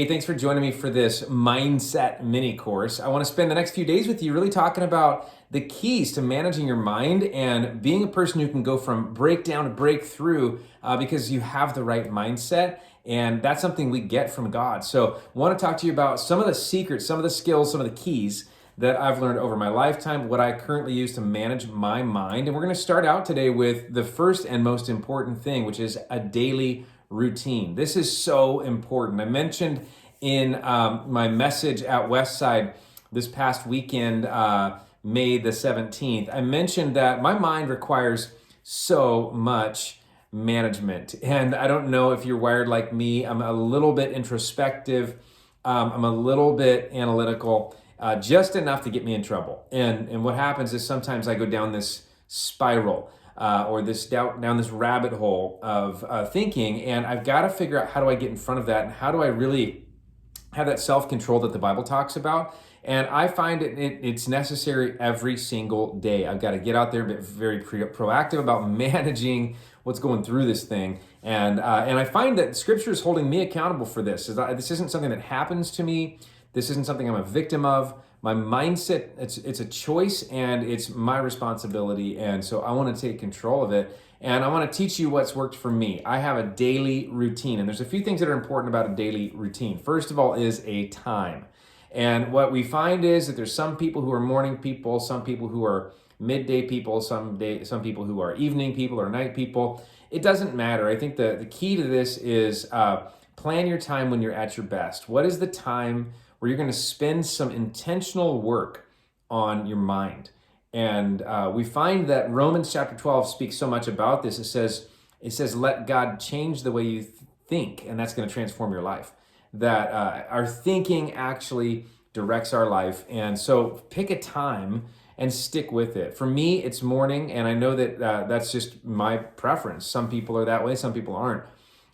Hey, thanks for joining me for this mindset mini course. I want to spend the next few days with you really talking about the keys to managing your mind and being a person who can go from breakdown to breakthrough because you have the right mindset. And that's something we get from God. So, I want to talk to you about some of the secrets, some of the skills, some of the keys that I've learned over my lifetime, what I currently use to manage my mind. And we're going to start out today with the first and most important thing, which is a daily routine. This is so important. I mentioned in my message at Westside this past weekend, May the 17th, I mentioned that my mind requires so much management. And I don't know if you're wired like me. I'm a little bit introspective. I'm a little bit analytical, just enough to get me in trouble. And what happens is sometimes I go down this spiral or this down this rabbit hole of thinking, and I've got to figure out how do I get in front of that and how do I really have that self-control that the Bible talks about. And I find it's necessary every single day. I've got to get out there and be very proactive about managing what's going through this thing. And I find that Scripture is holding me accountable for this. This isn't something that happens to me. This isn't something I'm a victim of. My mindset, it's a choice and it's my responsibility. And so I want to take control of it. And I want to teach you what's worked for me. I have a daily routine, and there's a few things that are important about a daily routine. First of all is a time. And what we find is that there's some people who are morning people, some people who are midday people, some people who are evening people or night people. It doesn't matter. I think the key to this is plan your time when you're at your best. What is the time where you're going to spend some intentional work on your mind? And we find that Romans chapter 12 speaks so much about this. It says, let God change the way you think, and that's going to transform your life. That our thinking actually directs our life. And so pick a time and stick with it. For me, it's morning, and I know that that's just my preference. Some people are that way, some people aren't.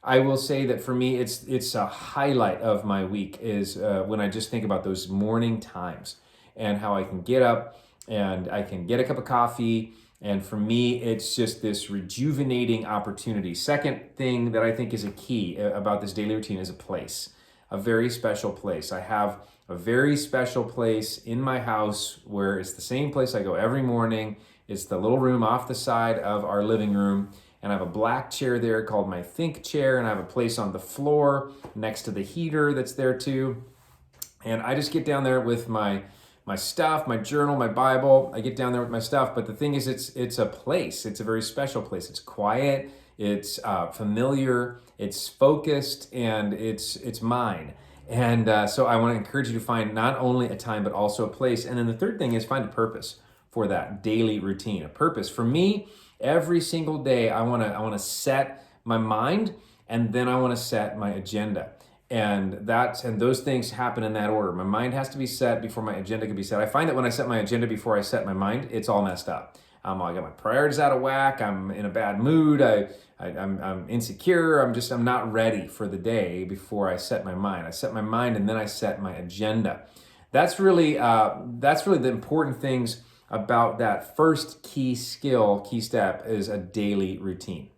I will say that for me, it's a highlight of my week is when I just think about those morning times and how I can get up and I can get a cup of coffee. And for me, it's just this rejuvenating opportunity. Second thing that I think is a key about this daily routine is a place, a very special place. I have a very special place in my house where it's the same place I go every morning. It's the little room off the side of our living room. And I have a black chair there called my Think chair. And I have a place on the floor next to the heater that's there too. And I just get down there with my stuff, my journal, my Bible. I get down there with my stuff. But the thing is, it's a place. It's a very special place. It's quiet. It's familiar. It's focused, and it's mine. And so I want to encourage you to find not only a time but also a place. And then the third thing is find a purpose for that daily routine. A purpose for me. Every single day, I want to set my mind, and then I want to set my agenda. And those things happen in that order. My mind has to be set before my agenda can be set. I find that when I set my agenda before I set my mind, it's all messed up. I got my priorities out of whack. I'm in a bad mood. I'm insecure. I'm not ready for the day before I set my mind. I set my mind and then I set my agenda. That's really the important things about that first key step is a daily routine.